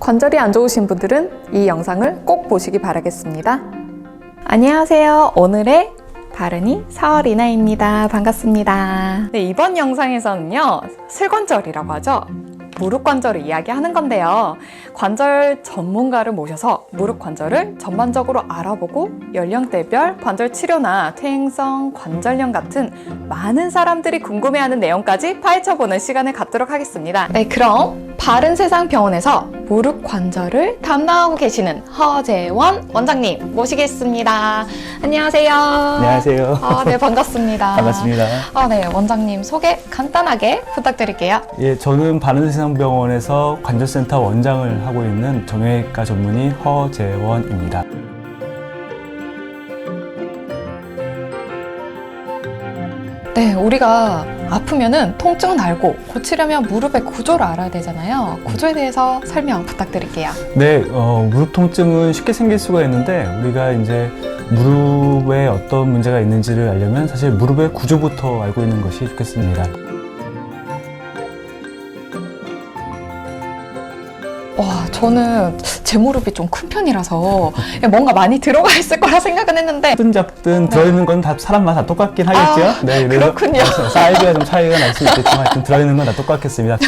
관절이 안 좋으신 분들은 이 영상을 꼭 보시기 바라겠습니다. 안녕하세요. 오늘의 바른이 서리나입니다. 반갑습니다. 네, 이번 영상에서는요, 슬관절이라고 하죠. 무릎 관절을 이야기하는 건데요. 관절 전문가를 모셔서 무릎 관절을 전반적으로 알아보고 연령대별 관절 치료나 퇴행성 관절염 같은 많은 사람들이 궁금해하는 내용까지 파헤쳐보는 시간을 갖도록 하겠습니다. 네, 그럼 바른세상병원에서 무릎 관절을 담당하고 계시는 허재원 원장님 모시겠습니다. 안녕하세요. 안녕하세요. 네, 반갑습니다. 반갑습니다. 네, 원장님 소개 간단하게 부탁드릴게요. 예, 저는 바른세상병원에서 관절센터 원장을 하고 있는 정형외과 전문의 허재원입니다. 네, 우리가 아프면은 통증은 알고 고치려면 무릎의 구조를 알아야 되잖아요. 구조에 대해서 설명 부탁드릴게요. 네, 무릎 통증은 쉽게 생길 수가 있는데 우리가 이제 무릎에 어떤 문제가 있는지를 알려면 사실 무릎의 구조부터 알고 있는 것이 좋겠습니다. 저는 제 무릎이 좀 큰 편이라서 뭔가 많이 들어가 있을 거라 생각은 했는데 잡든 잡든 들어있는 건 다 사람마다 다 똑같긴 하겠죠? 네, 그렇군요. 사이즈가 좀 차이가 날 수 있겠지만 하여튼 들어있는 건 다 똑같겠습니다.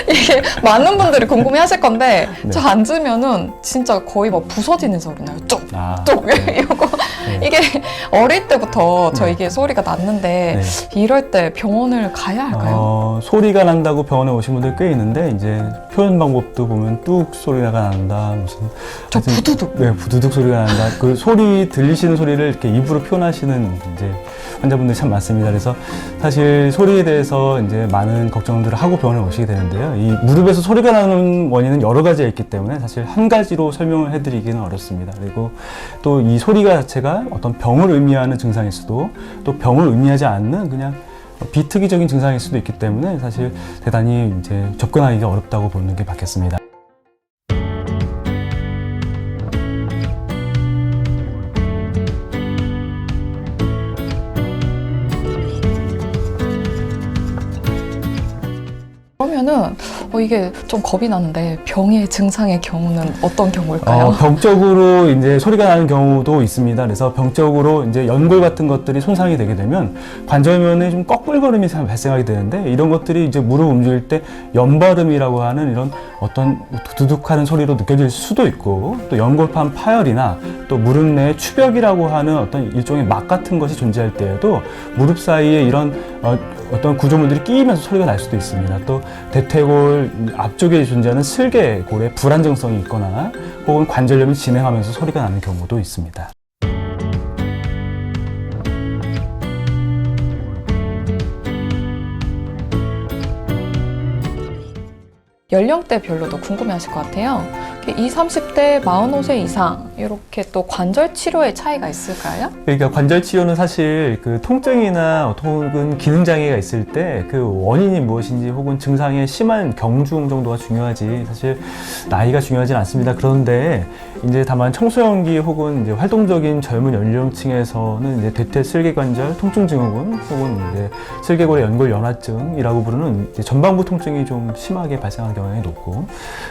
이게 많은 분들이 궁금해 하실 건데 네. 저 앉으면은 진짜 거의 막 부서지는 소리 나요. 쪽 네. 이거 네. 이게 어릴 때부터 저 네. 이게 소리가 났는데 네. 이럴 때 병원을 가야 할까요? 소리가 난다고 병원에 오신 분들 꽤 있는데 이제 표현 방법도 보면 뚝 소리가 난다 무슨 저 부두둑. 네, 부두둑 소리가 난다. 그 소리 들리시는 소리를 이렇게 입으로 표현하시는 이제 환자분들이 참 많습니다. 그래서 사실 소리에 대해서 이제 많은 걱정들을 하고 병원에 오시게 되는데요. 이 무릎에서 소리가 나는 원인은 여러 가지가 있기 때문에 사실 한 가지로 설명을 해드리기는 어렵습니다. 그리고 또 이 소리가 자체가 어떤 병을 의미하는 증상일 수도 또 병을 의미하지 않는 그냥 비특이적인 증상일 수도 있기 때문에 사실 대단히 이제 접근하기가 어렵다고 보는 게 맞겠습니다. 그러면은 이게 좀 겁이 나는데 병의 증상의 경우는 어떤 경우일까요? 병적으로 이제 소리가 나는 경우도 있습니다. 그래서 병적으로 이제 연골 같은 것들이 손상이 되게 되면 관절면에 좀 꺼끌거림이 발생하게 되는데 이런 것들이 이제 무릎 움직일 때 연발음이라고 하는 이런 어떤 두둑하는 소리로 느껴질 수도 있고 또 연골판 파열이나 또 무릎 내에 추벽이라고 하는 어떤 일종의 막 같은 것이 존재할 때에도 무릎 사이에 이런 어떤 구조물들이 끼이면서 소리가 날 수도 있습니다. 또 대퇴골 앞쪽에 존재하는 슬개골에 불안정성이 있거나 혹은 관절염이 진행하면서 소리가 나는 경우도 있습니다. 연령대별로도 궁금해하실 것 같아요. 20, 30대, 45세 이상 이렇게 또 관절 치료의 차이가 있을까요? 그러니까 관절 치료는 사실 그 통증이나 혹은 기능 장애가 있을 때 그 원인이 무엇인지 혹은 증상의 심한 경중 정도가 중요하지 사실 나이가 중요하진 않습니다. 그런데 이제 다만 청소년기 혹은 이제 활동적인 젊은 연령층에서는 이제 대퇴 슬개관절 통증 증후군 혹은 이제 슬개골의 연골 연화증이라고 부르는 이제 전방부 통증이 좀 심하게 발생하는 경향이 높고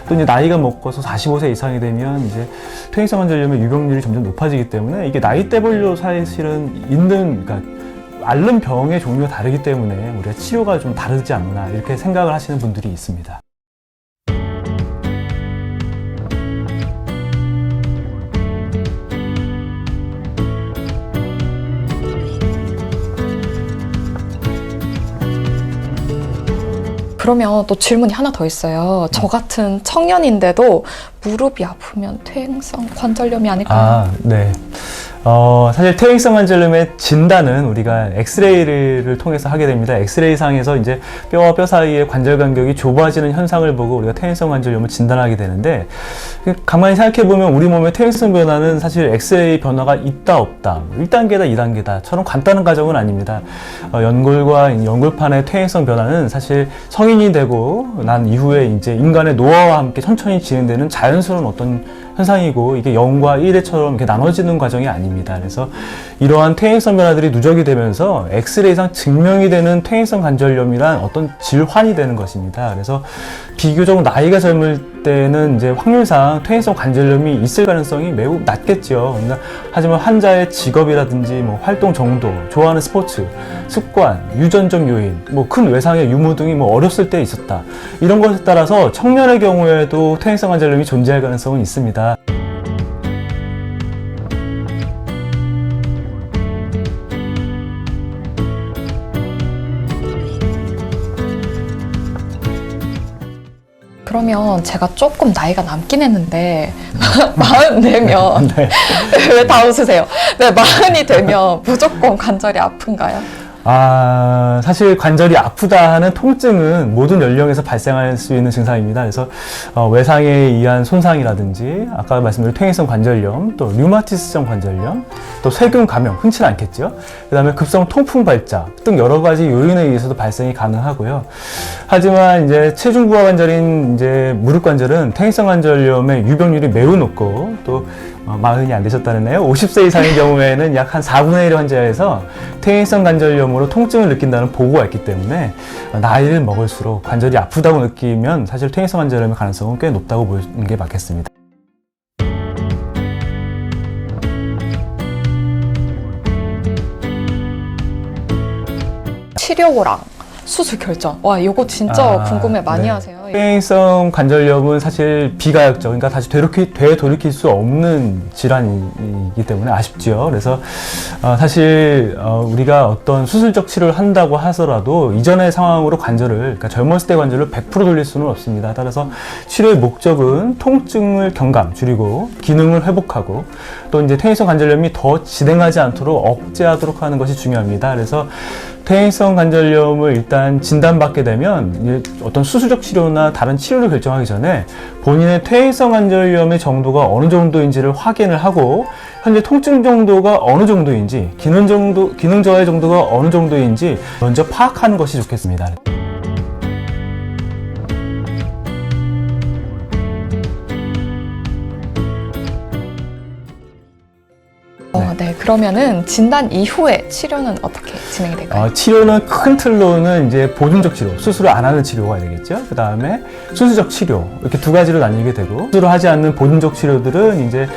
또 이제 나이가 먹어서 45세 이상이 되면 이제 퇴행성 관절염의 유병률이 점점 높아지기 때문에 이게 나이대별로 사실은 그러니까 앓는 병의 종류가 다르기 때문에 우리가 치료가 좀 다르지 않나 이렇게 생각을 하시는 분들이 있습니다. 그러면 또 질문이 하나 더 있어요. 저 같은 청년인데도 무릎이 아프면 퇴행성 관절염이 아닐까요? 네. 사실 퇴행성 관절염의 진단은 우리가 엑스레이를 통해서 하게 됩니다. 엑스레이 상에서 이제 뼈와 뼈 사이의 관절 간격이 좁아지는 현상을 보고 우리가 퇴행성 관절염을 진단하게 되는데 가만히 생각해 보면 우리 몸의 퇴행성 변화는 사실 엑스레이 변화가 있다 없다 1단계다 2단계다처럼 간단한 과정은 아닙니다. 연골과 연골판의 퇴행성 변화는 사실 성인이 되고 난 이후에 이제 인간의 노화와 함께 천천히 진행되는 자연스러운 어떤 현상이고 이게 0과 1처럼 이렇게 나눠지는 과정이 아닙니다. 그래서 이러한 퇴행성 변화들이 누적이 되면서 엑스레이상 증명이 되는 퇴행성 관절염이란 어떤 질환이 되는 것입니다. 그래서 비교적 나이가 젊을 때는 이제 확률상 퇴행성 관절염이 있을 가능성이 매우 낮겠죠. 하지만 환자의 직업이라든지 뭐 활동 정도, 좋아하는 스포츠, 습관, 유전적 요인, 뭐 큰 외상의 유무 등이 뭐 어렸을 때 있었다. 이런 것에 따라서 청년의 경우에도 퇴행성 관절염이 존재할 가능성은 있습니다. 그러면 제가 조금 나이가 남긴 했는데 40 되면 네. 왜 다 웃으세요? 네, 40이 되면 무조건 관절이 아픈가요? 사실 관절이 아프다 하는 통증은 모든 연령에서 발생할 수 있는 증상입니다. 그래서 외상에 의한 손상이라든지 아까 말씀드린 퇴행성 관절염, 또 류마티스성 관절염, 또 세균 감염, 흔치는 않겠죠. 그 다음에 급성 통풍 발작 등 여러 가지 요인에 의해서도 발생이 가능하고요. 하지만 이제 체중 부하 관절인 이제 무릎 관절은 퇴행성 관절염의 유병률이 매우 높고 또 40이 안 되셨다네요. 50세 이상의 경우에는 약 한 4분의 1 환자에서 퇴행성 관절염으로 통증을 느낀다는 보고가 있기 때문에 나이를 먹을수록 관절이 아프다고 느끼면 사실 퇴행성 관절염의 가능성은 꽤 높다고 보는 게 맞겠습니다. 치료랑 수술 결정. 와, 이거 진짜 궁금해 많이 네. 하세요. 퇴행성 관절염은 사실 비가역적, 그러니까 다시 되돌이킬 수 없는 질환이기 때문에 아쉽죠. 그래서 사실 우리가 어떤 수술적 치료를 한다고 하더라도 이전의 상황으로 관절을, 그러니까 젊었을 때 관절을 100% 돌릴 수는 없습니다. 따라서 치료의 목적은 통증을 경감, 줄이고 기능을 회복하고 또 이제 퇴행성 관절염이 더 진행하지 않도록 억제하도록 하는 것이 중요합니다. 그래서 퇴행성 관절염을 일단 진단받게 되면 어떤 수술적 치료나 다른 치료를 결정하기 전에 본인의 퇴행성 관절염의 정도가 어느 정도인지를 확인을 하고 현재 통증 정도가 어느 정도인지 기능 저하의 정도가 어느 정도인지 먼저 파악하는 것이 좋겠습니다. 네, 그러면은 진단 이후에 치료는 어떻게 진행이 될까요? 치료는 큰 틀로는 이제 보존적 치료, 수술을 안 하는 치료가 되겠죠. 그 다음에 수술적 치료, 이렇게 두 가지로 나뉘게 되고, 수술을 하지 않는 보존적 치료들은 이제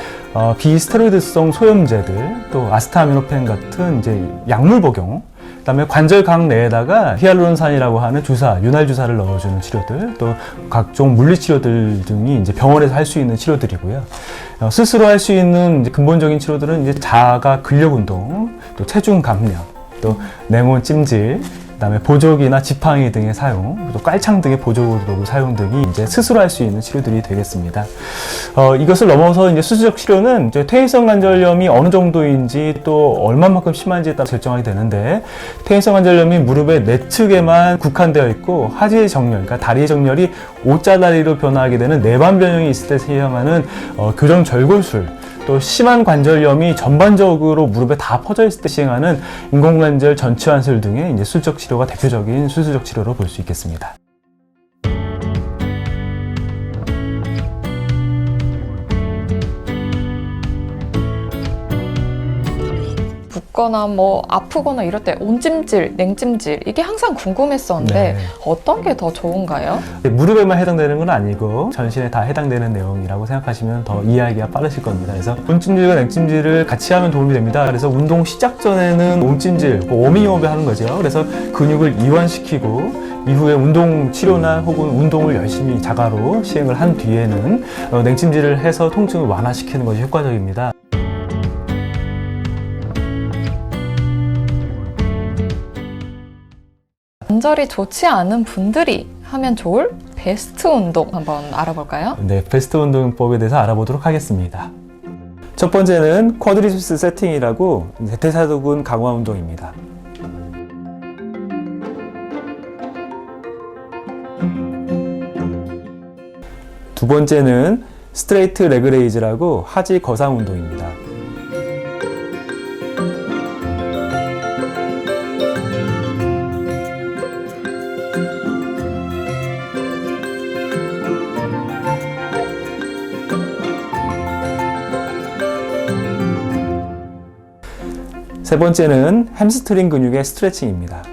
비스테로이드성 소염제들, 또 아스타미노펜 같은 이제 약물 복용, 그다음에 관절각 내에다가 히알루론산이라고 하는 윤활 주사를 넣어주는 치료들, 또 각종 물리치료들 등이 이제 병원에서 할 수 있는 치료들이고요. 스스로 할 수 있는 이제 근본적인 치료들은 이제 자가 근력 운동, 또 체중 감량, 또 냉온 찜질, 그다음에 보조기나 지팡이 등의 사용, 또 깔창 등의 보조 도구 사용 등이 이제 스스로 할 수 있는 치료들이 되겠습니다. 이것을 넘어서 이제 수술적 치료는 이제 퇴행성 관절염이 어느 정도인지 또 얼마만큼 심한지에 따라 결정하게 되는데, 퇴행성 관절염이 무릎의 내측에만 국한되어 있고 하지의 정렬, 그러니까 다리의 정렬이 O자다리로 변화하게 되는 내반 변형이 있을 때 사용하는 교정 절골술, 또 심한 관절염이 전반적으로 무릎에 다 퍼져 있을 때 시행하는 인공관절 전치환술 등의 이제 수술적 치료가 대표적인 수술적 치료로 볼 수 있겠습니다. 붓거나 뭐 아프거나 이럴 때 온찜질, 냉찜질 이게 항상 궁금했었는데 네. 어떤 게 더 좋은가요? 무릎에만 해당되는 건 아니고 전신에 다 해당되는 내용이라고 생각하시면 더 이해하기가 빠르실 겁니다. 그래서 온찜질과 냉찜질을 같이 하면 도움이 됩니다. 그래서 운동 시작 전에는 온찜질, 워밍업을 하는 거죠. 그래서 근육을 이완시키고 이후에 운동 치료나 혹은 운동을 열심히 자가로 시행을 한 뒤에는 냉찜질을 해서 통증을 완화시키는 것이 효과적입니다. 관절이 좋지 않은 분들이 하면 좋을 베스트 운동 한번 알아볼까요? 네, 베스트 운동법에 대해서 알아보도록 하겠습니다. 첫 번째는 쿼드리셉스 세팅이라고 대퇴사두근 강화 운동입니다. 두 번째는 스트레이트 레그 레이즈라고 하지 거상 운동입니다. 세 번째는 햄스트링 근육의 스트레칭입니다.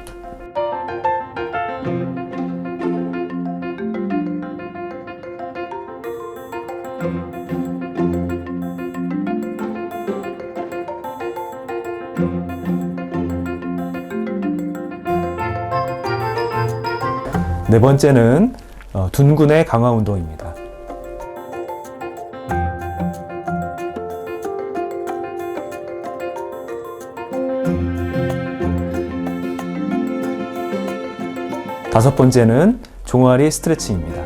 네 번째는 둔근의 강화 운동입니다. 다섯 번째는 종아리 스트레칭입니다.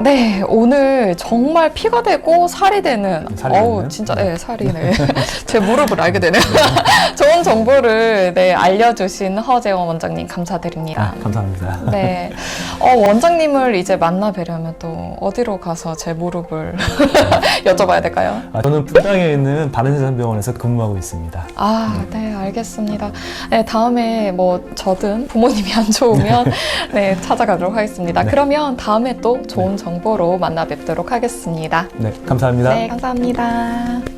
네, 오늘 정말 피가 되고 살이 되는, 살이 되는? 진짜, 네, 살이네. 제 무릎을 알게 되네요. 좋은 정보를, 네, 알려주신 허재원 원장님 감사드립니다. 감사합니다. 네. 원장님을 이제 만나 뵈려면 또 어디로 가서 제 무릎을 여쭤봐야 될까요? 저는 분당에 있는 바른세상병원에서 근무하고 있습니다. 네, 알겠습니다. 네, 다음에 뭐 저든 부모님이 안 좋으면 네, 찾아가도록 하겠습니다. 네. 그러면 다음에 또 좋은 정보로 만나 뵙도록 하겠습니다. 네, 감사합니다. 네, 감사합니다.